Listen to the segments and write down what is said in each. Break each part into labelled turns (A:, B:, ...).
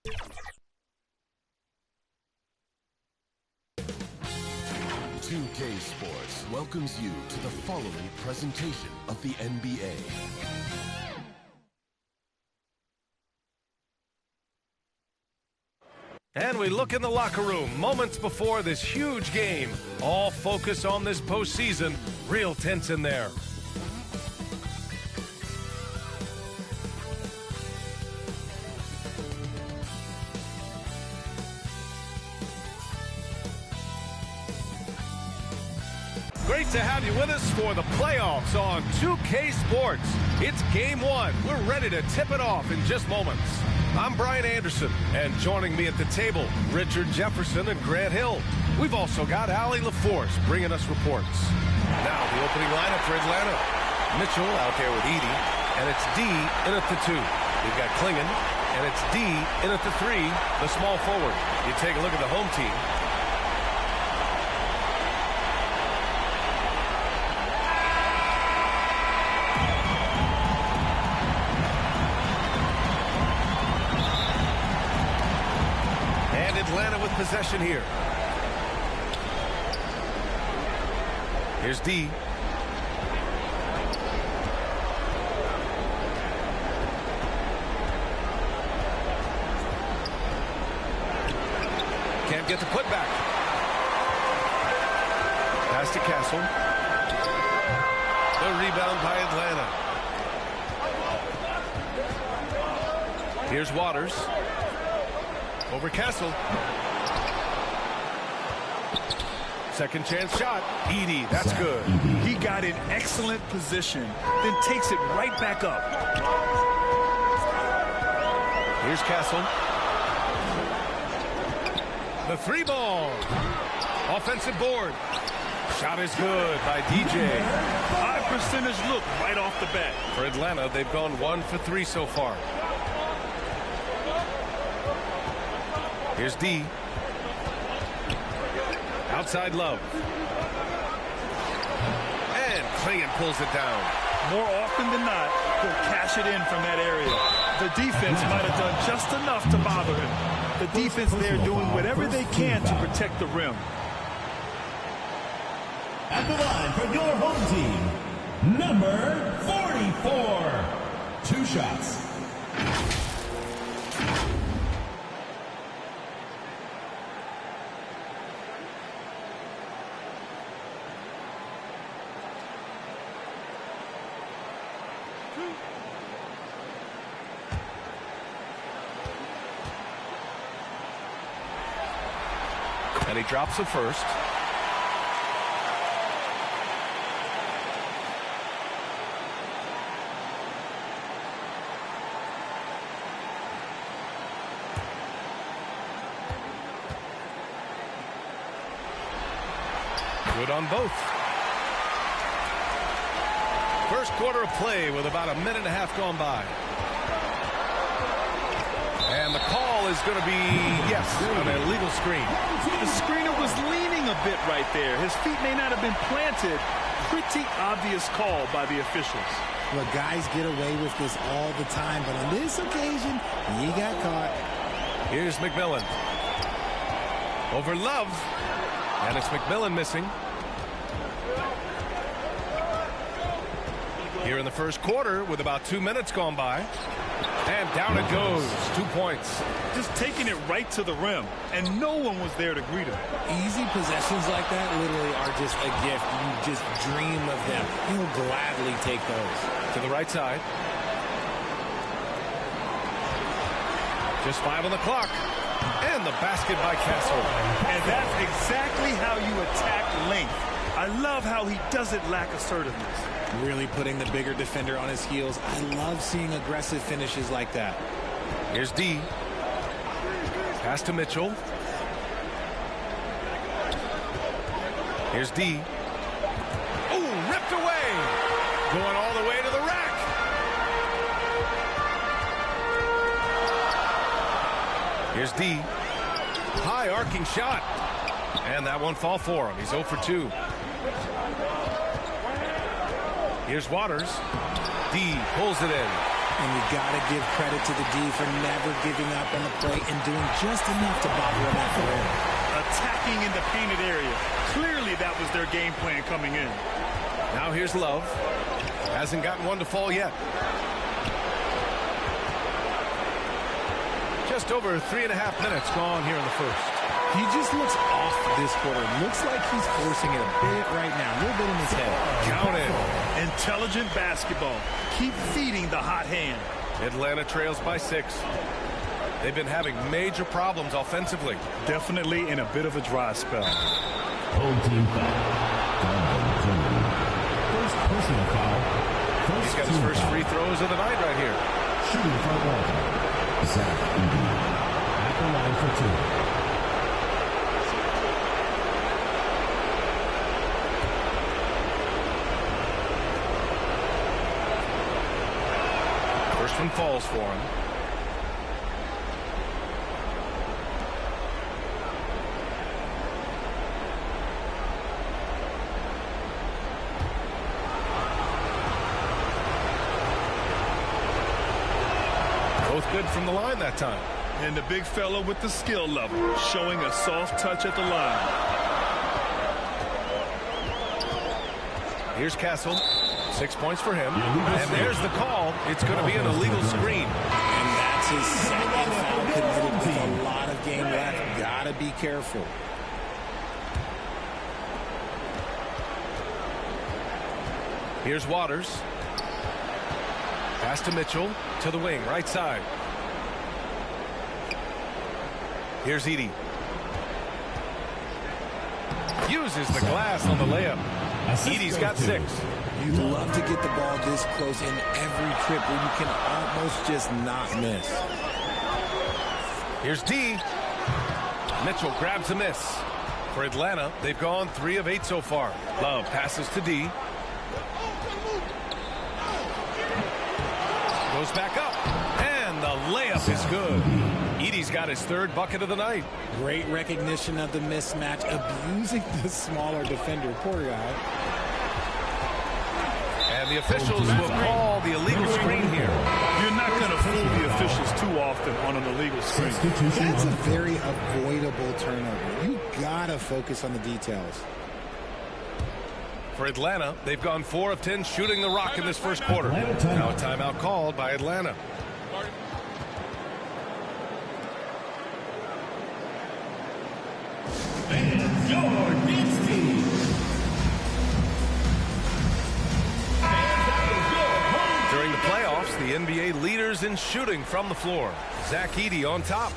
A: 2K Sports welcomes you to the following presentation of the NBA.
B: And we look in the locker room moments before this huge game. All focus on this postseason. Real tense in there. Great to have you with us for the playoffs on 2K Sports. It's game one. We're ready to tip it off in just moments. I'm Brian Anderson, and joining me at the table, Richard Jefferson and Grant Hill. We've also got Allie LaForce bringing us reports. Now the opening lineup for Atlanta. Mitchell out there with Edey, and it's D in at the 2. We've got Klingon, and it's D in at the 3, the small forward. You take a look at the home team. Atlanta with possession here. Here's D. Can't get the putback. Pass to Castle. The rebound by Atlanta. Here's Waters. Over Castle. Second chance shot. Edey, that's good.
C: He got in excellent position, then takes it right back up.
B: Here's Castle. The 3 ball. Offensive board. Shot is good by DJ.
C: High percentage look right off the bat.
B: For Atlanta, they've gone 1 for 3 so far. Here's D. Outside Love. And Klingon pulls it down.
C: More often than not, he'll cash it in from that area. The defense might have done just enough to bother him. The defense there doing whatever they can to protect the rim.
D: At the line for your home team, number 44. 2 shots.
B: And he drops the first. Good on both. First quarter of play with about a minute and a half gone by. And the call is going to be, yes, an illegal screen.
C: The screener was leaning a bit right there. His feet may not have been planted. Pretty obvious call by the officials.
E: Well, guys get away with this all the time, but on this occasion, he got caught.
B: Here's McMillan. Over Love. And it's McMillan missing. Here in the first quarter with about 2 minutes gone by. And down it goes. 2 points.
C: Just taking it right to the rim, and no one was there to greet him.
E: Easy possessions like that literally are just a gift. You just dream of them. He'll gladly take those.
B: To the right side. Just 5 on the clock. And the basket by Castle.
C: And that's exactly how you attack length. I love how he doesn't lack assertiveness.
E: Really putting the bigger defender on his heels. I love seeing aggressive finishes like that.
B: Here's D. Pass to Mitchell. Here's D. Oh, ripped away. Going all the way to the rack. Here's D. High arcing shot. And that won't fall for him. He's 0 for 2. Here's Waters. D pulls it in.
E: And you got to give credit to the D for never giving up on the play and doing just enough to bother him at the rim.
C: Attacking in the painted area. Clearly that was their game plan coming in.
B: Now here's Love. Hasn't gotten one to fall yet. Just over 3.5 minutes gone here in the first.
E: He just looks off this quarter. Looks like he's forcing it a bit right now. A little bit in his head.
B: Counted.
C: Intelligent basketball. Keep feeding the hot hand.
B: Atlanta trails by 6. They've been having major problems offensively.
C: Definitely in a bit of a dry spell.
D: Home team foul. First personal foul.
B: He's got his first free throws of the night right here.
D: Shooting from Walter. Zach Edey. At the line for 2.
B: First one falls for him. Both good from the line that time.
C: And the big fella with the skill level, showing a soft touch at the line.
B: Here's Castle. 6 points for him. And there's the call. It's going to be an illegal screen.
E: And that's his second foul committed with a lot of game left. Gotta be careful.
B: Here's Waters. Pass to Mitchell. To the wing, right side. Here's Edey. Uses the glass on the layup. Edey's got 6.
E: You love to get the ball this close in every trip where you can almost just not miss.
B: Here's D. Mitchell grabs a miss. For Atlanta, they've gone 3 of 8 so far. Love passes to D. Goes back up. And the layup is good. Edey's got his 3rd bucket of the night.
E: Great recognition of the mismatch, abusing the smaller defender. Poor guy.
B: And the officials will call the illegal screen here.
C: You're not going to fool the officials too often on an illegal screen.
E: That's a very avoidable turnover. You gotta focus on the details.
B: For Atlanta, they've gone 4 of 10 shooting the rock in this first quarter. Now a timeout called by Atlanta. During the playoffs, the NBA leaders in shooting from the floor. Zach Edey on top.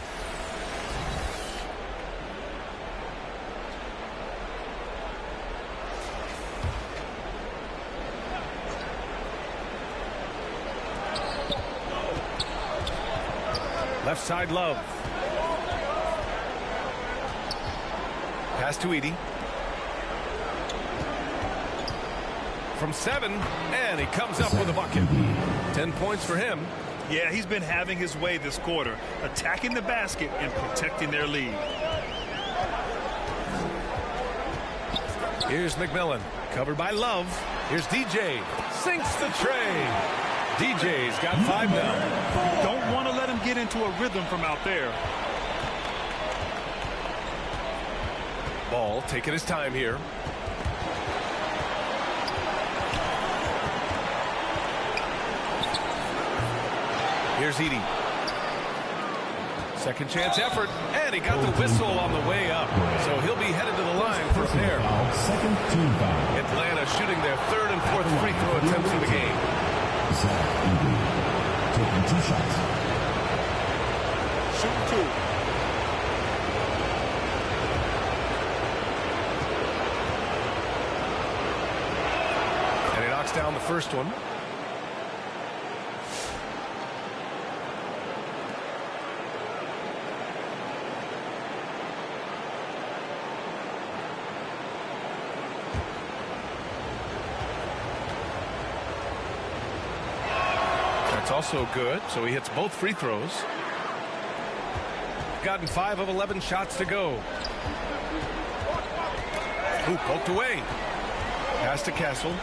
B: Left side, Love. Pass to Edey. From 7, and he comes up with a bucket. 10 points for him.
C: Yeah, he's been having his way this quarter, attacking the basket and protecting their lead.
B: Here's McMillan, covered by Love. Here's DJ, sinks the tray. DJ's got 5 now.
C: Don't want to let him get into a rhythm from out there.
B: Ball taking his time here. Here's Edey. Second chance effort, and he got the whistle on the way up. So he'll be headed to the line for a pair.
D: Second team foul.
B: Atlanta shooting their 3rd and 4th free throw attempts of the game.
D: Zach Edey taking 2 shots.
C: Shoot 2.
B: And he knocks down the first one. That's also good, so he hits both free throws. Gotten 5 of 11 shots to go. Ooh, poked away. Pass to Castle.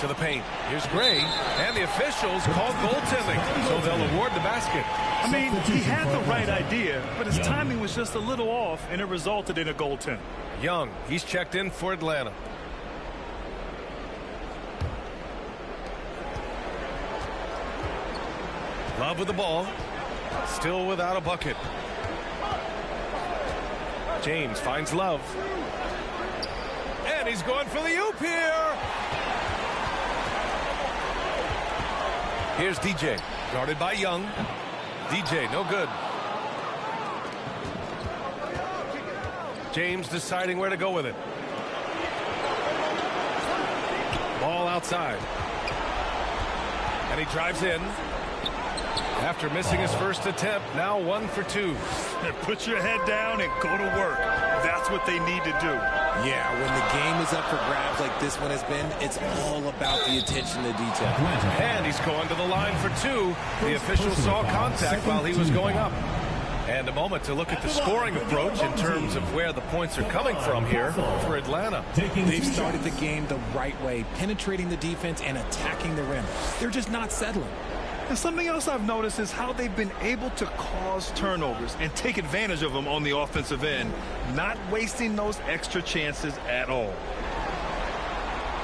B: to the paint. Here's Gray, and the officials called goaltending, so they'll award the basket.
C: I mean, he had the right idea, but his timing was just a little off, and it resulted in a goaltend.
B: Young, he's checked in for Atlanta. Love with the ball. Still without a bucket. James finds Love. And he's going for the oop here. Here's DJ. Guarded by Young. DJ, no good. James deciding where to go with it. Ball outside. And he drives in. After missing his first attempt, now 1 for 2.
C: Put your head down and go to work. That's what they need to do.
E: Yeah, when the game is up for grabs like this one has been, it's all about the attention to detail.
B: And he's going to the line for 2. The official saw contact while he was going up. And a moment to look at the scoring approach in terms of where the points are coming from here for Atlanta.
E: They've started the game the right way, penetrating the defense and attacking the rim. They're just not settling.
C: And something else I've noticed is how they've been able to cause turnovers and take advantage of them on the offensive end, not wasting those extra chances at all.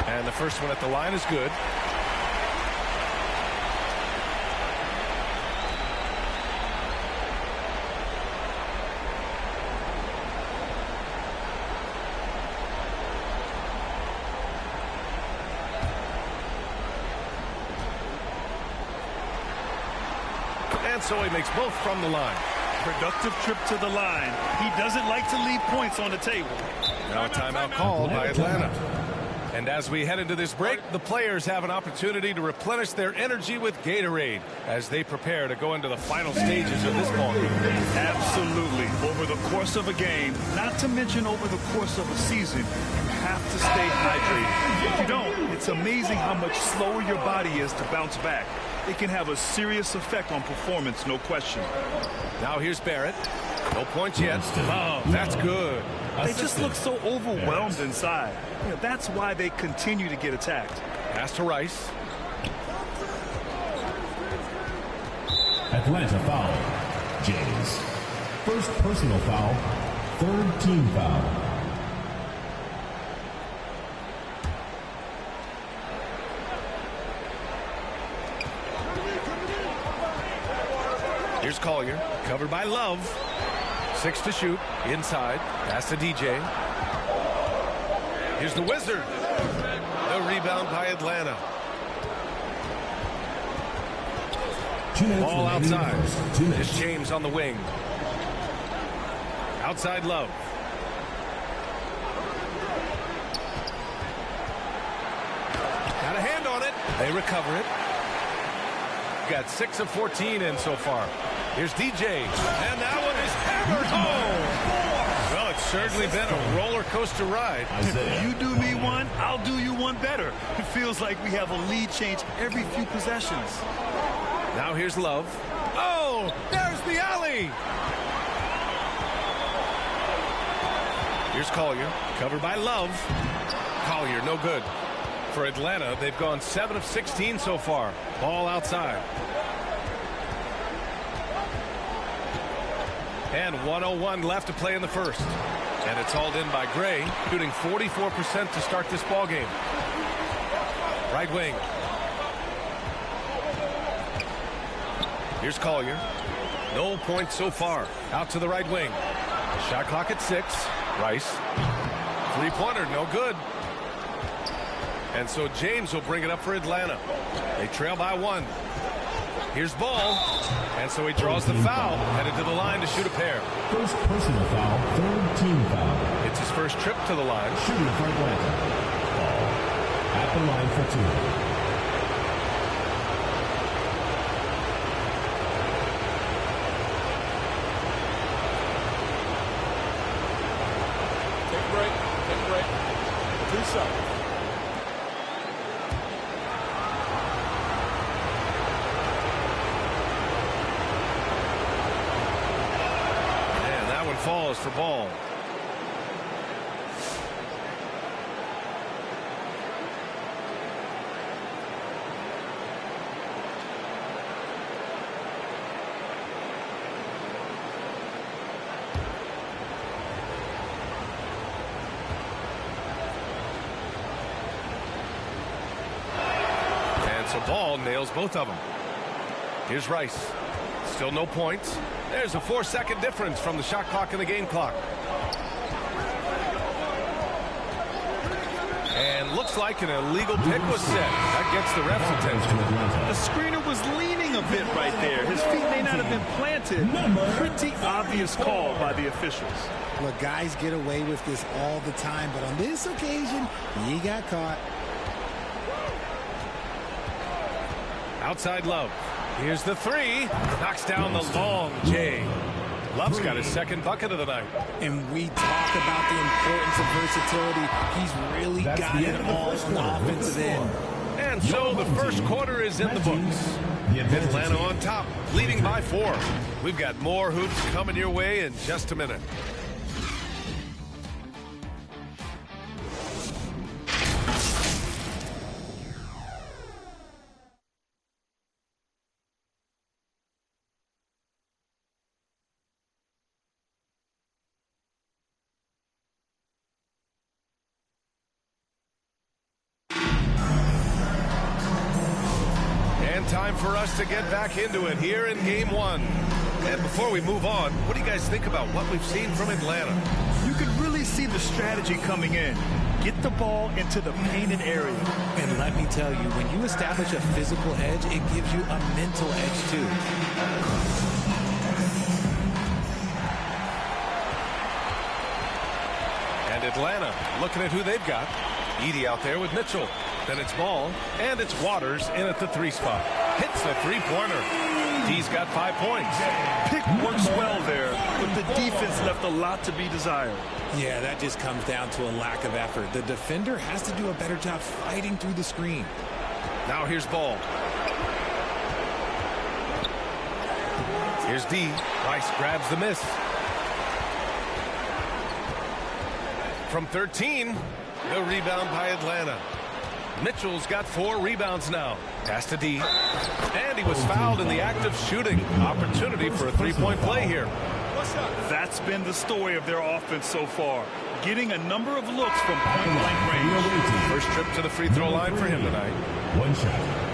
B: And the first one at the line is good. And so he makes both from the line.
C: Productive trip to the line. He doesn't like to leave points on the table.
B: Now a timeout called by Atlanta. And as we head into this break, the players have an opportunity to replenish their energy with Gatorade as they prepare to go into the final stages of this ball game.
C: Absolutely. Over the course of a game, not to mention over the course of a season, you have to stay hydrated. If you don't, it's amazing how much slower your body is to bounce back. It can have a serious effect on performance, no question.
B: Now here's Barrett. No points yet. Oh, that's good.
C: They just look so overwhelmed inside. You know, that's why they continue to get attacked.
B: Pass to Rice.
D: Atlanta foul. James. First personal foul. Third team foul.
B: Here's Collier, covered by Love. 6 to shoot, inside, pass to DJ. Here's the Wizard. The rebound by Atlanta. Ball outside. Here's James on the wing. Outside Love. Got a hand on it. They recover it. Got 6 of 14 in so far. Here's DJ, and that one is hammered home. Well, it's certainly been a roller coaster ride.
C: If you do me one, I'll do you one better. It feels like we have a lead change every few possessions.
B: Now here's Love. Oh, there's the alley. Here's Collier, covered by Love. Collier, no good. For Atlanta, they've gone 7 of 16 so far. Ball outside. And 1:01 left to play in the first. And it's hauled in by Gray, shooting 44% to start this ball game. Right wing. Here's Collier. No points so far. Out to the right wing. Shot clock at 6. Rice. Three-pointer, no good. And so James will bring it up for Atlanta. They trail by 1. Here's Ball. And so he draws the foul, headed to the line to shoot a pair.
D: First personal foul, third team foul.
B: It's his first trip to the line.
D: Shooting for Atlanta. Ball at the line for 2.
F: Take a break. Take a break. 2 seconds.
B: Falls for Ball. Ball nails both of them. Here's Rice. Still no points. There's a 4-second difference from the shot clock and the game clock. And looks like an illegal pick was set. That gets the ref's attention.
C: The screener was leaning a bit right there. His feet may not have been planted. Pretty obvious call by the officials.
E: Look, guys get away with this all the time, but on this occasion, he got caught.
B: Outside Love. Here's the three. Knocks down the long J. Love's got his second bucket of the night.
E: And we talk about the importance of versatility. He's really got it all on the offensive end.
B: And so the first quarter is in the books. Atlanta on top, leading by 4. We've got more hoops coming your way in just a minute. Time for us to get back into it here in game 1. And before we move on, what do you guys think about what we've seen from Atlanta?
C: You can really see the strategy coming in. Get the ball into the painted area.
E: And let me tell you, when you establish a physical edge, it gives you a mental edge too.
B: And Atlanta looking at who they've got. Edey out there with Mitchell. Then it's Ball, and it's Waters in at the 3 spot. Hits a 3-pointer. D's got 5 points.
C: Pick works well there, but the defense left a lot to be desired.
E: Yeah, that just comes down to a lack of effort. The defender has to do a better job fighting through the screen.
B: Now here's Ball. Here's D. Rice grabs the miss. From 13, the rebound by Atlanta. Mitchell's got 4 rebounds now. Pass to D. And he was fouled in the act of shooting. Opportunity for a 3-point play here.
C: That's been the story of their offense so far. Getting a number of looks from point-blank range.
B: First trip to the free throw line for him tonight.
D: 1 shot.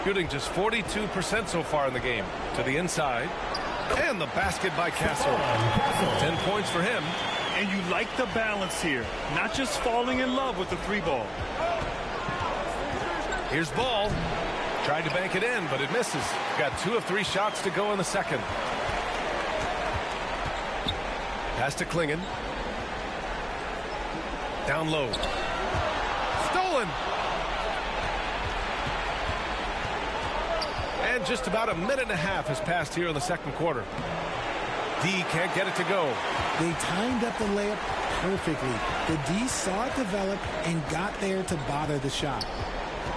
B: Shooting just 42% so far in the game. To the inside. And the basket by Castle. 10 points for him.
C: And you like the balance here. Not just falling in love with the 3-ball.
B: Here's Ball. Tried to bank it in, but it misses. Got 2 of 3 shots to go in the second. Pass to Klingon. Down low. Stolen. And just about a minute and a half has passed here in the second quarter. D can't get it to go.
E: They timed up the layup perfectly. The D saw it develop and got there to bother the shot.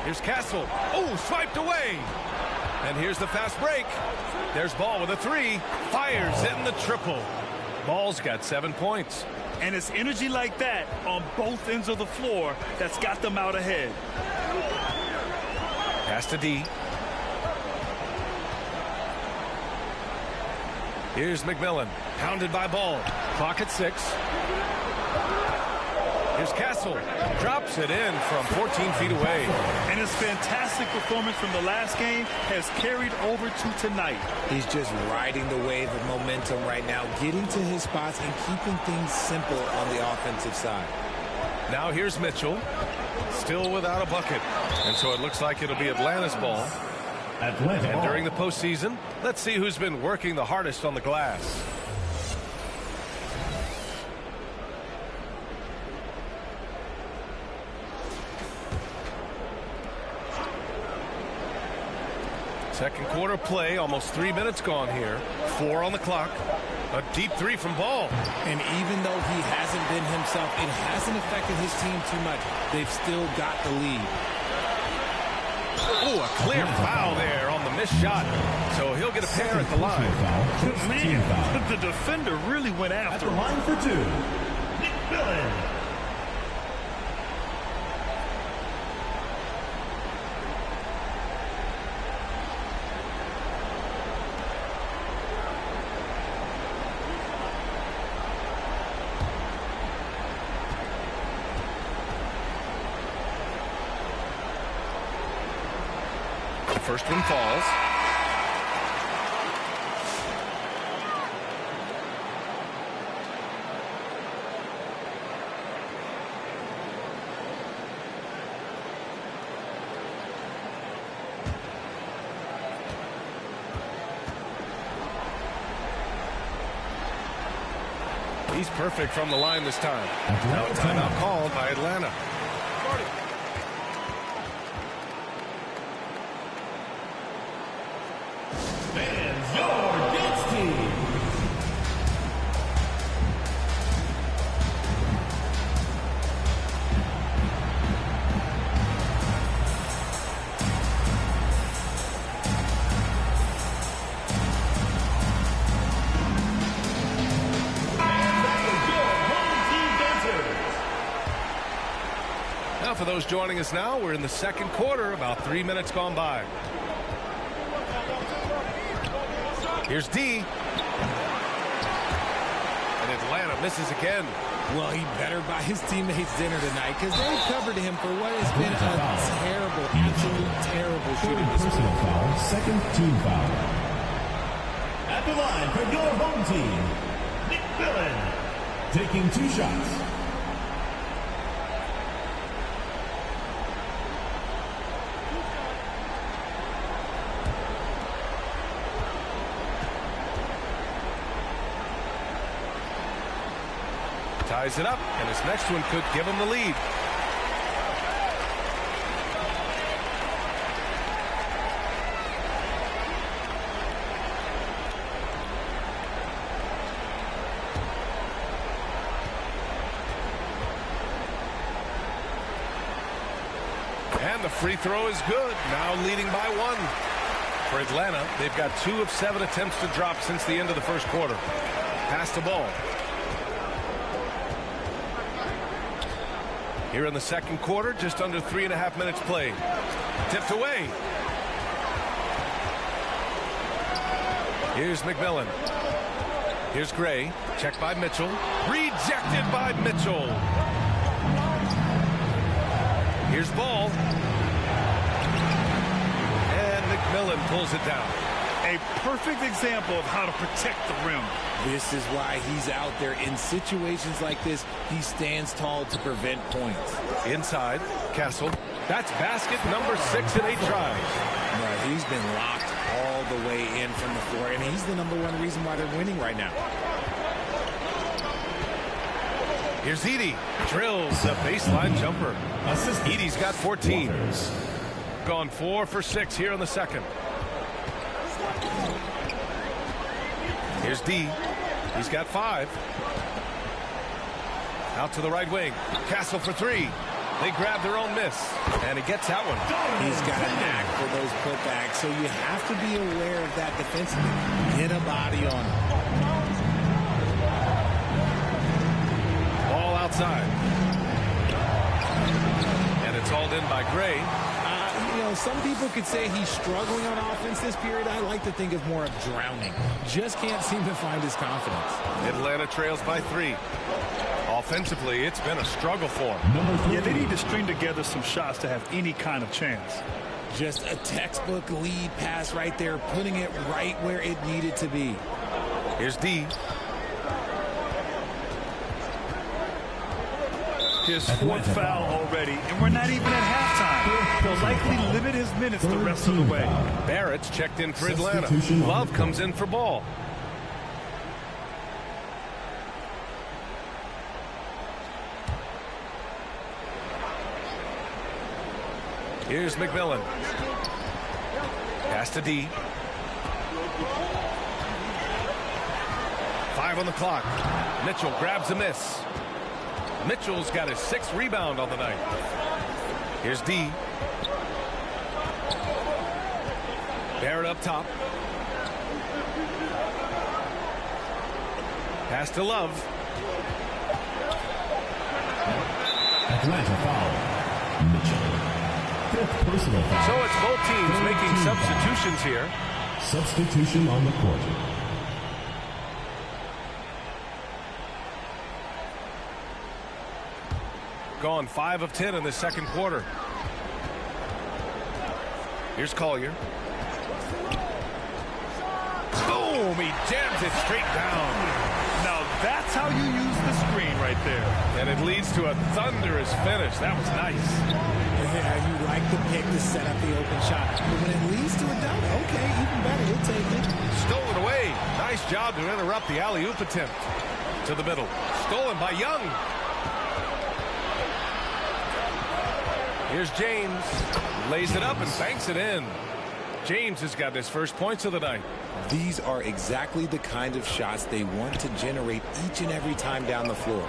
B: Here's Castle. Oh, swiped away. And here's the fast break. There's Ball with a 3. Fires in the triple. Ball's got 7 points.
C: And it's energy like that on both ends of the floor that's got them out ahead.
B: Pass to D. Here's McMillan. Pounded by Ball. Clock at 6. Here's Castle. Drops it in from 14 feet away.
C: And his fantastic performance from the last game has carried over to tonight.
E: He's just riding the wave of momentum right now, getting to his spots and keeping things simple on the offensive side.
B: Now here's Mitchell. Still without a bucket. And so it looks like it'll be Atlanta's ball. And during the postseason, let's see who's been working the hardest on the glass. Second quarter play, almost 3 minutes gone here. 4 on the clock. A deep 3 from Ball.
E: And even though he hasn't been himself, it hasn't affected his team too much. They've still got the lead.
B: Oh, a clear foul there on the missed shot. So he'll get a pair at the line.
C: Man, the defender really went after him.
D: At the line for two, McMillan.
B: First one falls. He's perfect from the line this time. Now a timeout called by Atlanta. For those joining us now, we're in the second quarter, about 3 minutes gone by. Here's D. And Atlanta misses again.
E: Well, he better buy his teammates dinner tonight because they covered him for what has been a terrible, absolute terrible shooting.
D: Personal foul, second team foul. At the line for your home team, McMillan, taking 2 shots.
B: Ties it up, and his next one could give him the lead. And the free throw is good, now leading by 1. For Atlanta, they've got 2 of 7 attempts to drop since the end of the first quarter. Pass the ball. Here in the second quarter, just under 3.5 minutes played. Tipped away. Here's McMillan. Here's Gray. Checked by Mitchell. Rejected by Mitchell. Here's Ball. And McMillan pulls it down.
C: A perfect example of how to protect the rim.
E: This is why he's out there in situations like this. He stands tall to prevent points.
B: Inside, Castle. That's basket number 6 in 8 tries.
E: No, he's been locked all the way in from the floor, and he's the #1 reason why they're winning right now.
B: Here's Edey. Drills a baseline jumper. Edey's got 14. Gone 4 for 6 here in the second. Here's D. He's got 5. Out to the right wing. Castle for 3. They grab their own miss. And he gets that one.
E: He's got a knack for those putbacks, so you have to be aware of that defensively. Get a body on him.
B: Ball outside. And it's hauled in by Gray.
E: You know, some people could say he's struggling on offense this period. I like to think of more of drowning. Just can't seem to find his confidence.
B: Atlanta trails by 3. Offensively, it's been a struggle for him.
C: Yeah, they need to string together some shots to have any kind of chance.
E: Just a textbook lead pass right there, putting it right where it needed to be.
B: Here's D.
C: His 4th foul already, and we're not even at halftime. He'll likely limit his minutes the rest of the way.
B: Barrett's checked in for Atlanta. Love comes in for Ball. Here's McMillan. Pass to D. 5 on the clock. Mitchell grabs a miss. Mitchell's got his 6th rebound on the night. Here's D. Barrett up top. Pass to Love.
D: Atlanta foul. Mitchell. Fifth personal foul.
B: So it's both teams making substitutions here.
D: Substitution on the court.
B: Gone 5 of 10 in the second quarter. Here's Collier. Boom! He jams it straight down.
C: Now that's how you use the screen right there.
B: And it leads to a thunderous finish. That was nice.
E: Yeah, you like the pick to set up the open shot. But when it leads to a dunk, okay, even better. He'll take it.
B: Stolen away. Nice job to interrupt the alley-oop attempt. To the middle. Stolen by Young. Here's James. Lays it up and banks it in. James has got his first points of the night.
E: These are exactly the kind of shots they want to generate each and every time down the floor.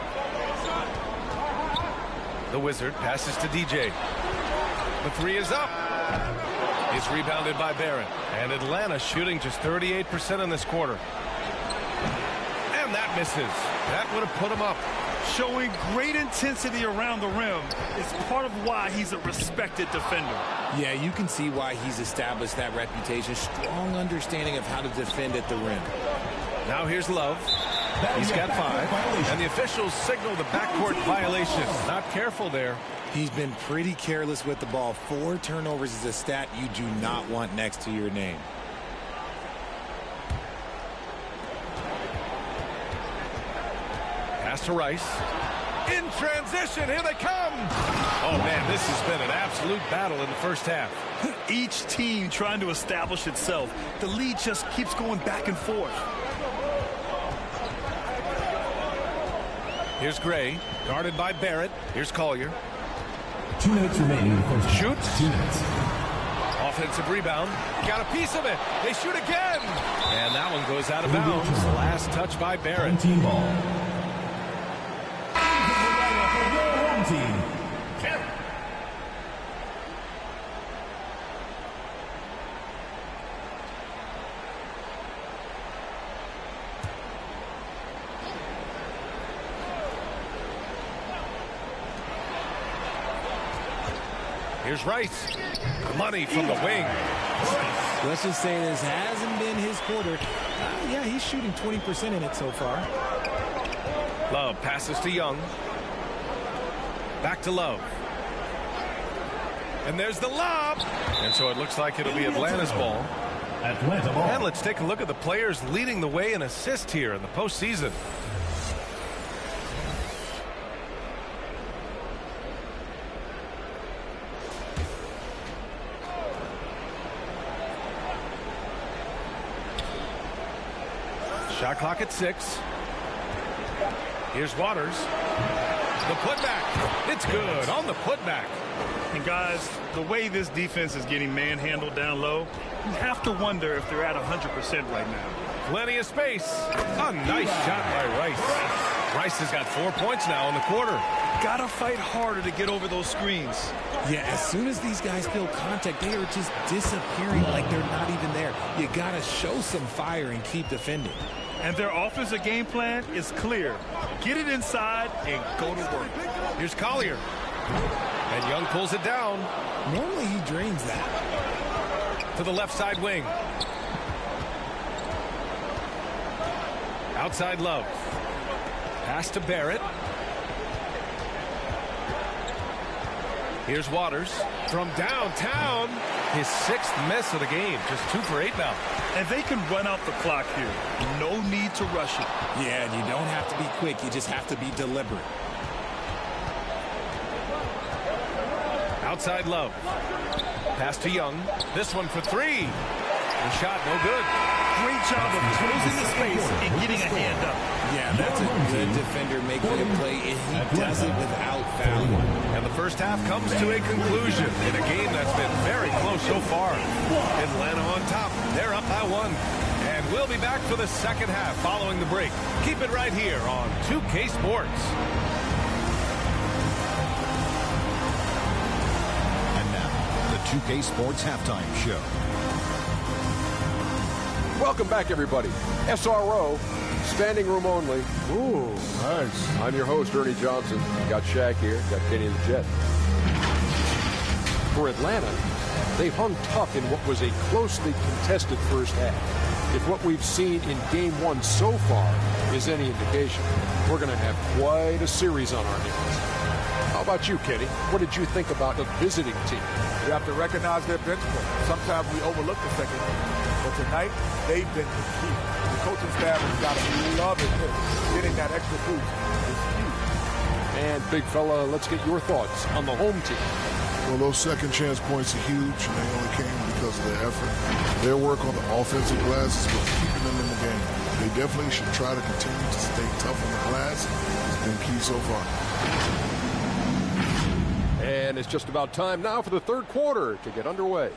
B: The Wizard passes to DJ. The three is up. It's rebounded by Barrett. And Atlanta shooting just 38% in this quarter. And that misses. That would have put him up.
C: Showing great intensity around the rim is part of why he's a respected defender.
E: Yeah, you can see why he's established that reputation. Strong understanding of how to defend at the rim.
B: Now here's Love. He's got 5. And the officials signal the backcourt violation. Not careful there.
E: He's been pretty careless with the ball. 4 turnovers is a stat you do not want next to your name.
B: Pass to Rice. In transition, here they come. Oh, man, this has been an absolute battle in the first half.
C: Each team trying to establish itself. The lead just keeps going back and forth.
B: Here's Gray, guarded by Barrett. Here's Collier.
D: 2 minutes remaining in the first.
B: Shoots.
D: 2 minutes.
B: Offensive rebound. Got a piece of it. They shoot again. And that one goes out of bounds. Last touch by Barrett.
D: Team ball. Team.
E: Here's Rice. Money from the wing.
F: Let's just say this hasn't been his quarter. Yeah, he's shooting 20% in it so far.
B: Love passes to Young. Back to Love. And there's the lob. And so it looks like it'll be Atlanta's ball.
D: Atlanta ball.
B: And let's take a look at the players leading the way in assists here in the postseason. Shot clock at 6. Here's Waters. The putback. It's good on the putback.
C: And guys, the way this defense is getting manhandled down low, you have to wonder if they're at 100% right now.
B: Plenty of space. A nice shot by Rice. Rice has got 4 points now in the quarter.
C: Gotta fight harder to get over those screens.
F: Yeah, as soon as these guys feel contact, they are just disappearing like they're not even there. You gotta show some fire and keep defending.
C: And their offensive game plan is clear. Get it inside and go to work.
B: Here's Collier. And Young pulls it down.
F: Normally he drains that.
B: To the left side wing. Outside Love. Pass to Barrett. Here's Waters from downtown. His 6th miss of the game. Just 2 for 8 now.
C: And they can run out the clock here. No need to rush it.
F: Yeah, and you don't have to be quick. You just have to be deliberate.
B: Outside Love. Pass to Young. This one for 3. The shot no good.
C: Great job of closing the space and getting a hand up.
F: Yeah, that's a good defender making a play, and he does it without fouling.
B: And the first half comes to a conclusion in a game that's been very close so far. Atlanta on top. They're up by 1. And we'll be back for the second half following the break. Keep it right here on 2K Sports.
A: And now, the 2K Sports Halftime Show.
G: Welcome back, everybody. SRO, standing room only.
H: Ooh, nice.
G: I'm your host, Ernie Johnson. Got Shaq here, got Kenny the Jet. For Atlanta, they hung tough in what was a closely contested first half. If what we've seen in Game 1 so far is any indication, we're going to have quite a series on our hands. How about you, Kenny? What did you think about the visiting team?
H: You have to recognize their bench play. Sometimes we overlook the second. But tonight, they've been the key. The coaching staff has got to be loving this. Getting that extra boost is huge.
G: And, big fella, let's get your thoughts on the home team.
I: Well, those second chance points are huge, and they only came because of their effort. Their work on the offensive glass is what's keeping them in the game. They definitely should try to continue to stay tough on the glass. It's been key so far.
G: And it's just about time now for the third quarter to get underway.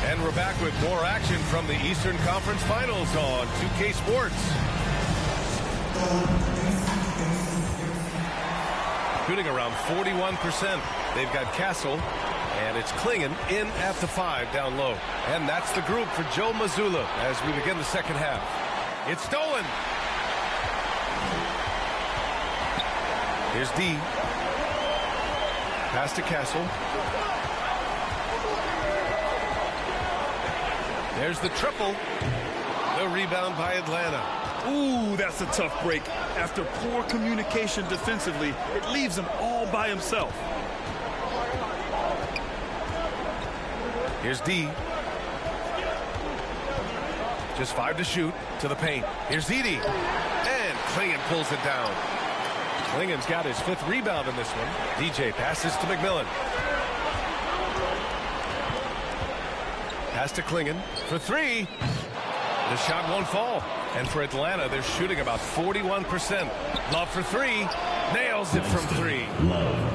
B: And we're back with more action from the Eastern Conference Finals on 2K Sports. Shooting around 41%. They've got Castle, and it's Klingon in at the 5 down low. And that's the group for Joe Mazzulla as we begin the second half. It's stolen. Here's D. Pass to Castle. There's the triple. The rebound by Atlanta.
C: Ooh, that's a tough break. After poor communication defensively, it leaves him all by himself.
B: Here's D. Just 5 to shoot to the paint. Here's Edie. And Klingon pulls it down. Klingon's got his 5th rebound in this one. DJ passes to McMillan. Pass to Klingon for 3. The shot won't fall. And for Atlanta, they're shooting about 41%. Love for 3. Nails it from 3.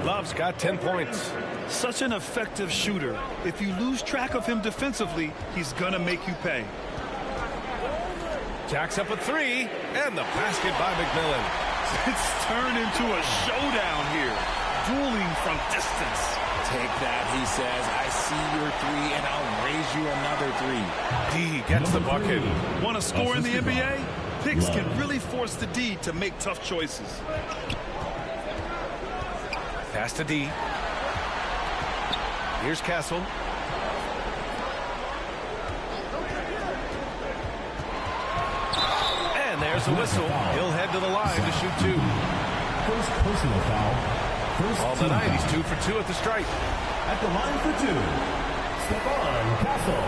B: Love's got 10 points.
C: Such an effective shooter. If you lose track of him defensively, he's gonna make you pay.
B: Jacks up a 3. And the basket by McMillan.
C: It's turned into a showdown here. Dueling from distance.
F: Take that, he says. I see your 3, and I'll raise you another 3.
B: D gets the bucket.
C: Want to score in the NBA? Picks can really force the D to make tough choices.
B: Pass to D. Here's Castle. And there's a whistle. He'll head to the line to shoot 2.
D: First personal foul.
B: All the night, he's 2 for 2 at the stripe.
D: At the line for 2, Stephon Castle.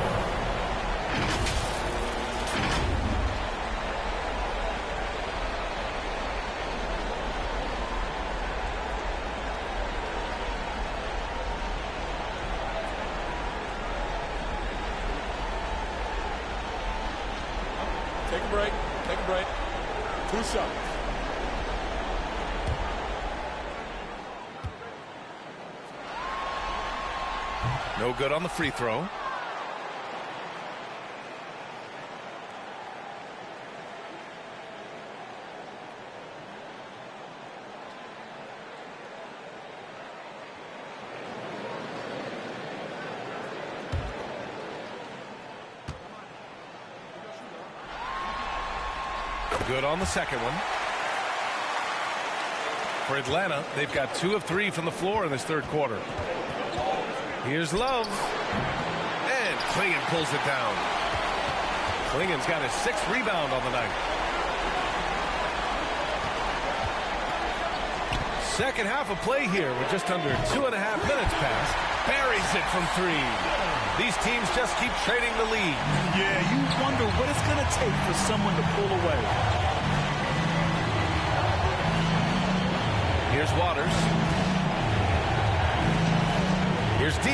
H: Take a break. Take a break. 2 shots.
B: No good on the free throw. Good on the second one. For Atlanta, they've got 2 of 3 from the floor in this third quarter. Here's Love. And Klingon pulls it down. Klingon's got his 6th rebound on the night. Second half of play here with just under 2.5 minutes passed. Buries it from 3. These teams just keep trading the lead.
C: Yeah, you wonder what it's going to take for someone to pull away.
B: Here's Waters. Here's D.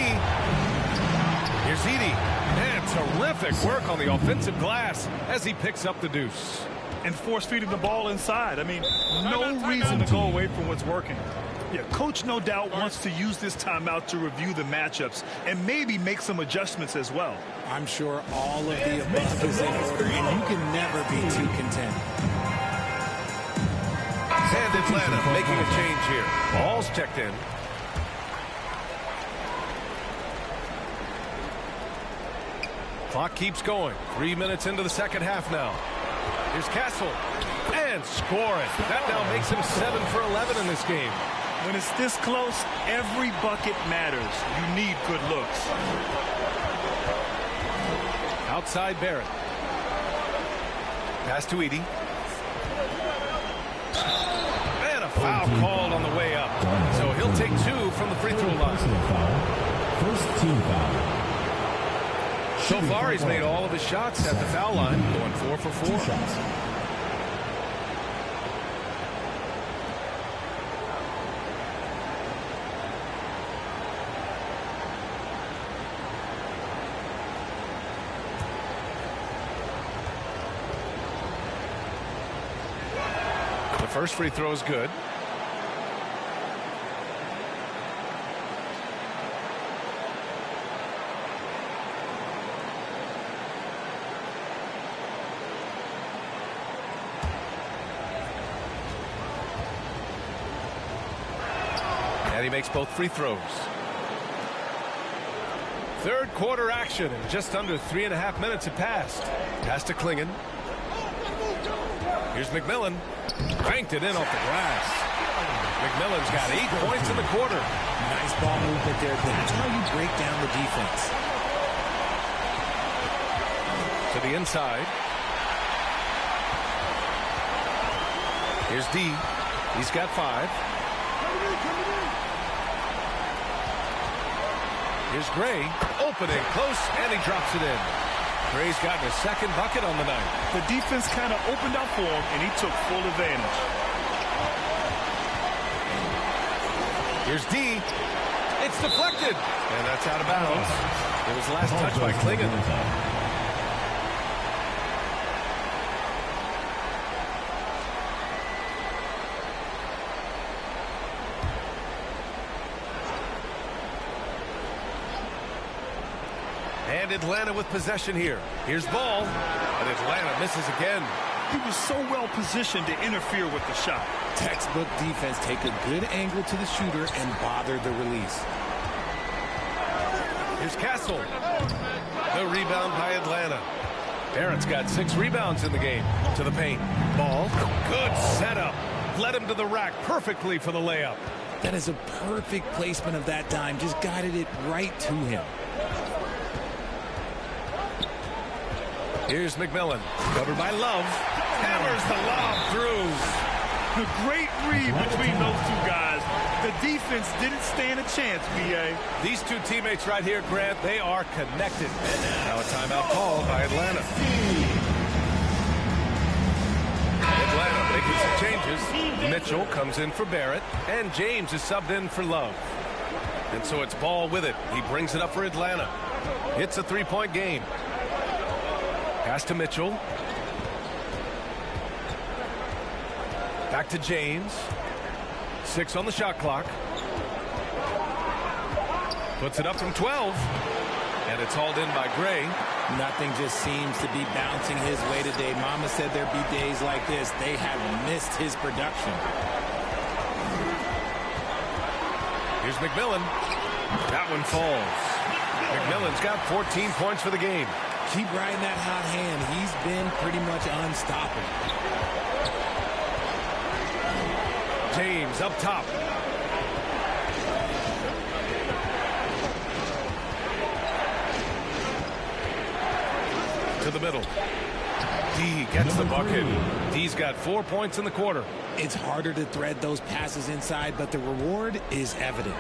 B: Here's Edie. And terrific work on the offensive glass as he picks up the deuce.
C: And force feeding the ball inside. I mean, no reason to go away from what's working. Yeah, coach no doubt wants to use this timeout to review the matchups and maybe make some adjustments as well.
F: I'm sure all of the above is in order, and you can never be too content.
B: And Atlanta making a change here. Ball's checked in. Clock keeps going. 3 minutes into the second half now. Here's Castle. And scoring. That now makes him 7 for 11 in this game.
C: When it's this close, every bucket matters. You need good looks.
B: Outside Barrett. Pass to Edie. And a foul called on the way up. So he'll take 2 from the free throw line.
D: First team foul.
B: So far, he's made all of his shots at the foul line, going 4 for 4.
D: 2 shots.
B: The first free throw is good. And he makes both free throws. Third quarter action, and just under 3.5 minutes have passed. Pass to Klingon. Here's McMillan. Banked it in off the glass. McMillan's got 8 points in the quarter.
F: Nice ball movement there. That's how you break down the defense.
B: To the inside. Here's D. He's got 5. Here's Gray, opening, close, and he drops it in. Gray's gotten his second bucket on the night.
C: The defense kind of opened up for him, and he took full advantage.
B: Here's D. It's deflected, and that's out of bounds. It was the last touch by Klingon. And Atlanta with possession here. Here's ball, and Atlanta misses again.
C: He was so well positioned to interfere with the shot.
F: Textbook defense. Take a good angle to the shooter and bother the release.
B: Here's Castle. The rebound by Atlanta. Barrett's got 6 rebounds in the game. To the paint. Ball. Good setup. Led him to the rack perfectly for the layup.
F: That is a perfect placement of that dime. Just guided it right to him.
B: Here's McMillan. Covered by Love. Hammers the lob through.
C: A great read between those 2 guys. The defense didn't stand a chance, B.A.
B: These 2 teammates right here, Grant, they are connected. Now a timeout called by Atlanta. Atlanta making some changes. Mitchell comes in for Barrett, and James is subbed in for Love. And so it's Ball with it. He brings it up for Atlanta. It's a 3-point game. Pass to Mitchell. Back to James. 6 on the shot clock. Puts it up from 12. And it's hauled in by Gray.
F: Nothing just seems to be bouncing his way today. Mama said there'd be days like this. They have missed his production.
B: Here's McMillan. That one falls. McMillan's got 14 points for the game.
F: Keep riding that hot hand. He's been pretty much unstoppable.
B: James up top. To the middle. D gets the bucket. D's got 4 points in the quarter.
F: It's harder to thread those passes inside, but the reward is evident.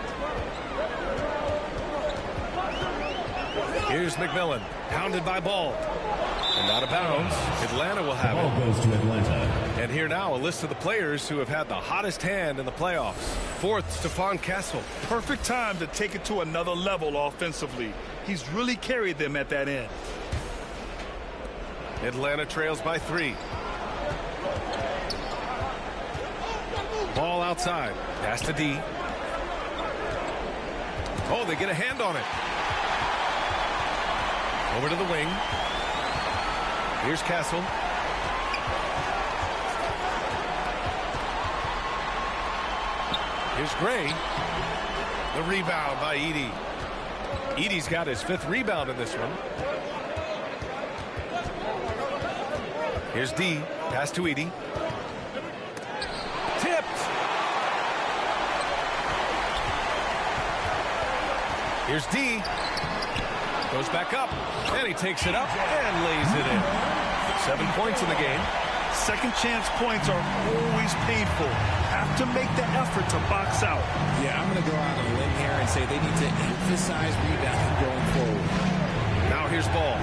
B: Here's McMillan, pounded by Ball. And out of bounds, Atlanta will have
D: Ball
B: it.
D: goes to Atlanta.
B: And here now, a list of the players who have had the hottest hand in the playoffs. Fourth, Stephon Castle.
C: Perfect time to take it to another level offensively. He's really carried them at that end.
B: Atlanta trails by 3. Ball outside. Pass to D. Oh, they get a hand on it. Over to the wing. Here's Castle. Here's Gray. The rebound by Edey. Edey's got his 5th rebound in this one. Here's D. Pass to Edey. Tipped. Here's D. Goes back up. And he takes it up and lays it in. 7 points in the game.
C: Second chance points are always painful. Have to make the effort to box out.
F: Yeah, I'm going to go out on a limb here and say they need to emphasize rebounding going forward.
B: Now here's Ball.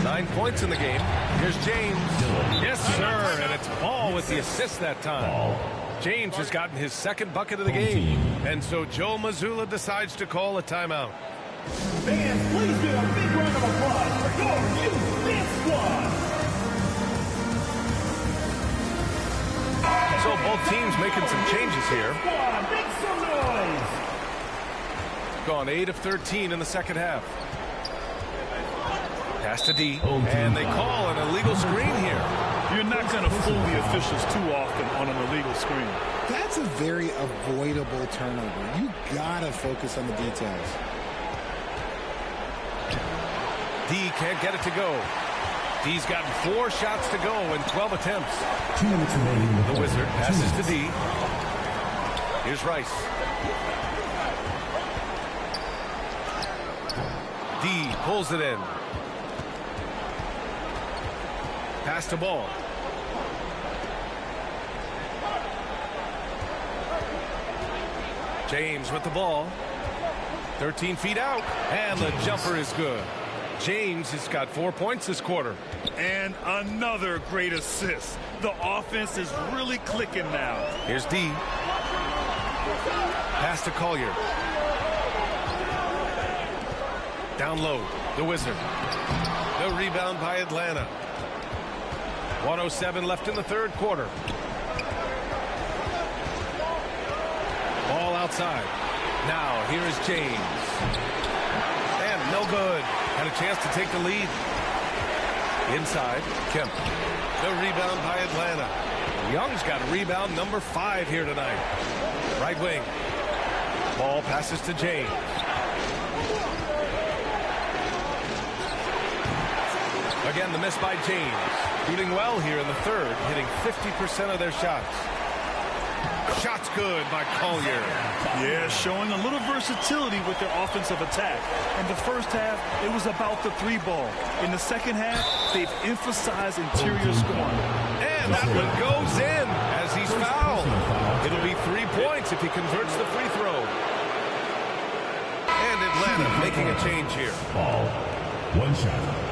B: 9 points in the game. Here's James. Yes, sir. And it's Ball with the assist that time. James has gotten his 2nd bucket of the game. And so Joe Mazzulla decides to call a timeout.
D: Fans, please give a big round of applause for your new fifth squad.
B: So both teams making some changes here.
D: Make some noise.
B: Gone 8 of 13 in the second half. Pass to D, and they call an illegal screen here.
C: You're not going to fool the officials too often on an illegal screen.
F: That's a very avoidable turnover. You got to focus on the details.
B: D can't get it to go. D's gotten 4 shots to go in 12 attempts.
D: 2 minutes remaining.
B: The Wizard passes to D. Here's Rice. D pulls it in. Pass to Ball. James with the ball. 13 feet out. And the jumper is good. James has got 4 points this quarter.
C: And another great assist. The offense is really clicking now.
B: Here's D. Pass to Collier. Down low, the Wizard. No rebound by Atlanta. 1:07 left in the third quarter. Ball outside. Now here is James. And no good. Had a chance to take the lead. Inside, Kemp. No rebound by Atlanta. Young's got rebound number 5 here tonight. Right wing. Ball passes to James. Again, the miss by James. Shooting well here in the third, hitting 50% of their shots. Shots good by Collier.
C: Yeah, showing a little versatility with their offensive attack. In the first half, it was about the 3 ball. In the second half, they've emphasized interior scoring.
B: And that one goes in as he's fouled. It'll be 3 points if he converts the free throw. And Atlanta making a change here.
D: Ball. 1 shot.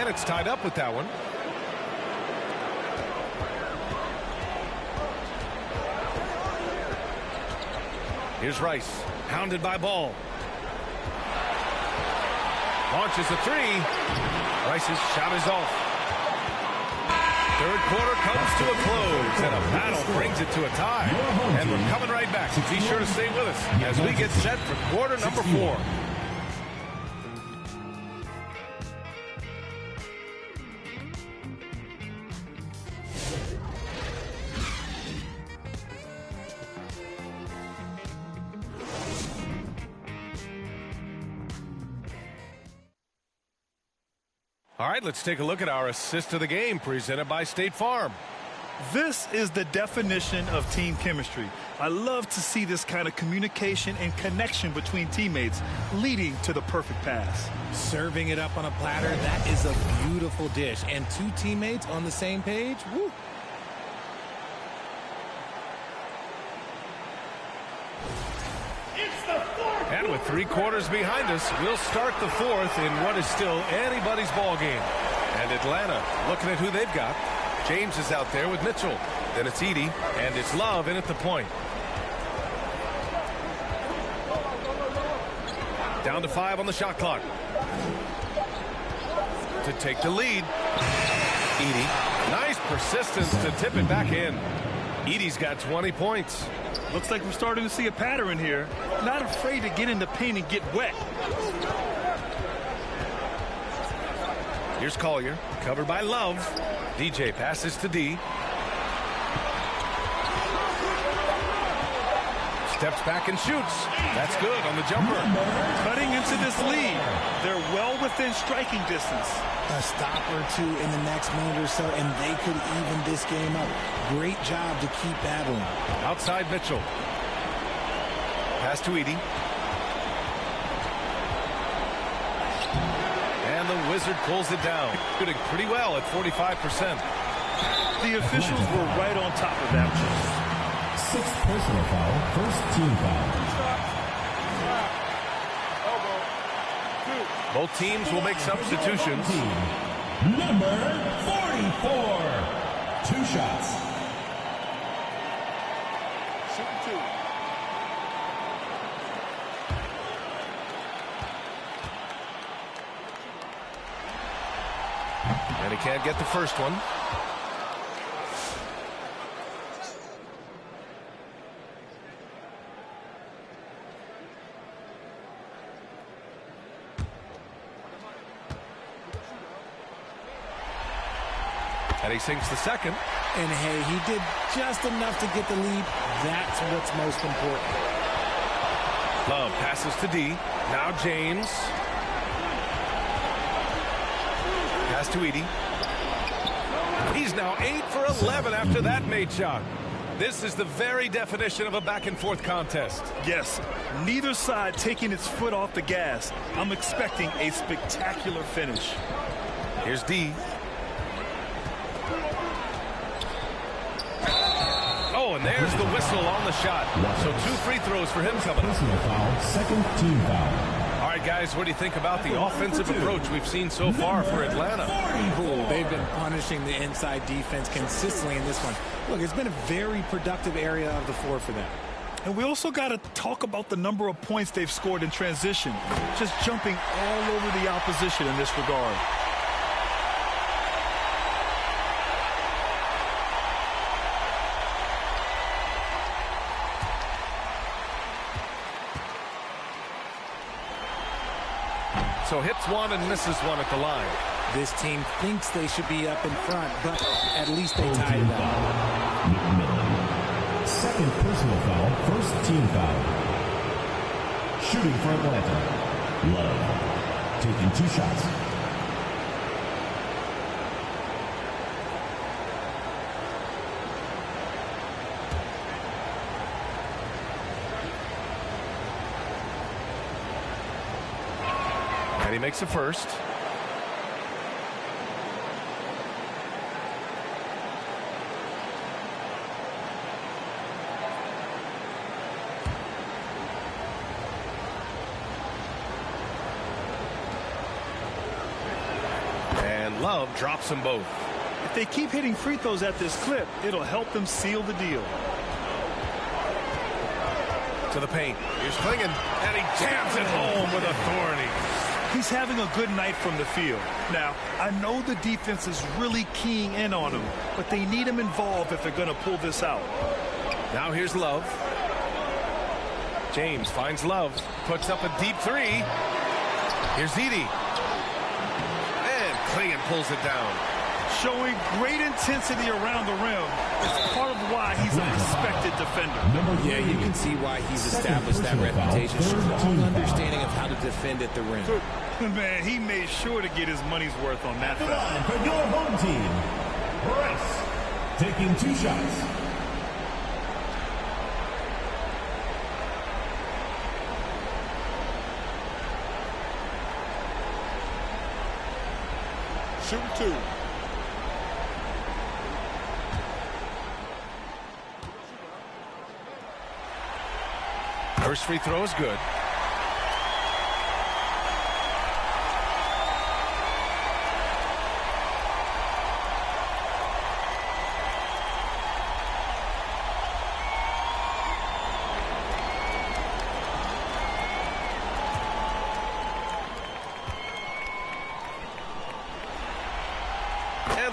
B: It's tied up with that one. Here's Rice, hounded by Ball. Launches a 3. Rice's shot is off. Third quarter comes to a close, and a battle brings it to a tie. And we're coming right back. Be sure to stay with us as we get set for quarter number 4. All right, let's take a look at our assist of the game presented by State Farm.
C: This is the definition of team chemistry. I love to see this kind of communication and connection between teammates leading to the perfect pass.
F: Serving it up on a platter, that is a beautiful dish. And 2 teammates on the same page, woo.
B: And with 3 quarters behind us, we'll start the 4th in what is still anybody's ball game. And Atlanta looking at who they've got. James is out there with Mitchell. Then it's Edey, and it's Love in at the point. Down to 5 on the shot clock. To take the lead. Edey, nice persistence to tip it back in. Edey's got 20 points.
C: Looks like we're starting to see a pattern here. Not afraid to get in the paint and get wet.
B: Here's Collier, covered by Love. DJ passes to D. Steps back and shoots. That's good on the jumper.
C: Cutting into this lead. They're well within striking distance.
F: A stop or two in the next minute or so, and they could even this game up. Great job to keep battling.
B: Outside Mitchell. Pass to Edey. And the Wizard pulls it down. Shooting pretty well at 45%.
C: The officials were right on top of that one.
D: 6th personal foul, first team foul.
B: Both teams will make substitutions.
D: Number 44. 2 shots.
H: Shooting 2.
B: And he can't get the first one. And he sinks the second.
F: And hey, he did just enough to get the lead. That's what's most important.
B: Love passes to D. Now James. Pass to Edey. He's now 8 for 11 after that made shot. This is the very definition of a back-and-forth contest.
C: Yes, neither side taking its foot off the gas. I'm expecting a spectacular finish.
B: Here's D. Oh, and there's the whistle on the shot. So 2 free throws for him coming up.
D: Personal foul, 2nd team foul.
B: All right, guys, what do you think about the offensive approach we've seen so far for Atlanta?
F: Cool. They've been punishing the inside defense consistently in this one. Look, it's been a very productive area of the floor for them.
C: And we also got to talk about the number of points they've scored in transition. Just jumping all over the opposition in this regard.
B: So hits one and misses one at the line.
F: This team thinks they should be up in front, but at least they tied it up.
D: McMillan. 2nd personal foul, first team foul. Shooting for Atlanta. Love. Taking 2 shots.
B: And he makes the first. And Love drops them both.
C: If they keep hitting free throws at this clip, it'll help them seal the deal.
B: To the paint. Here's Klingon, and he jams it home with authority.
C: He's having a good night from the field. Now, I know the defense is really keying in on him, but they need him involved if they're going to pull this out.
B: Now here's Love. James finds Love, puts up a deep 3. Here's Edey. And Klingon pulls it down.
C: Showing great intensity around the rim. It's part of why he's a respected defender.
F: Yeah, you can see why he's established that reputation. Strong understanding of how to defend at the rim.
C: Man, he made sure to get his money's worth on that foul.
D: Line for your home team. Bryce taking 2 shots.
H: Shooting 2.
B: First free throw is good.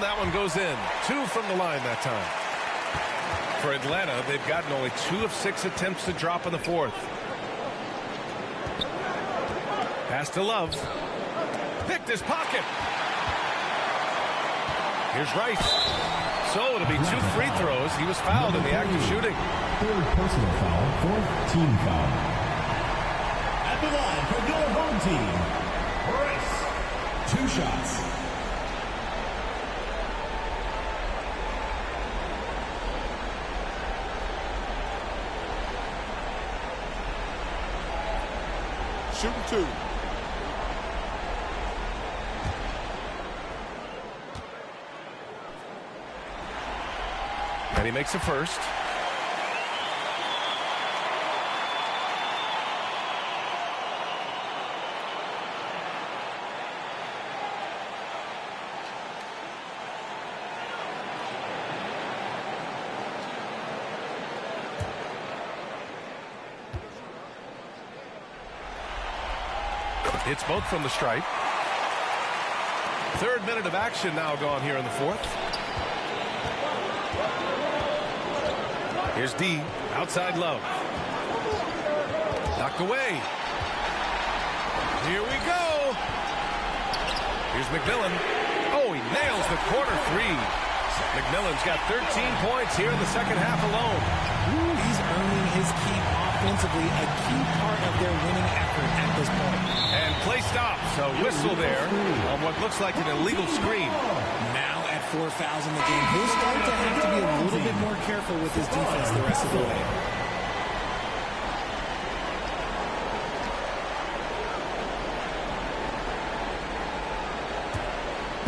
B: that one goes in. 2 from the line that time. For Atlanta, they've gotten only 2 of 6 attempts to drop in the fourth. Pass to Love. Picked his pocket. Here's Rice. So it'll be 2 free throws. He was fouled in the act of shooting.
D: Third personal foul, fourth team foul. At the line for your home team, Rice. 2 shots.
H: Shooting 2.
B: And he makes a first. It's both from the stripe. 3rd minute of action now gone here in the fourth. Here's D. Outside Love. Knocked away. Here we go. Here's McMillan. Oh, he nails the corner 3. McMillan's got 13 points here in the second half alone.
F: He's earning his keep offensively, a key part of their winning effort at this point.
B: And play stops. A whistle there on what looks like an illegal screen.
F: Now at 4 fouls in the game, he'll start to have to be a little bit more careful with his defense the rest of the way.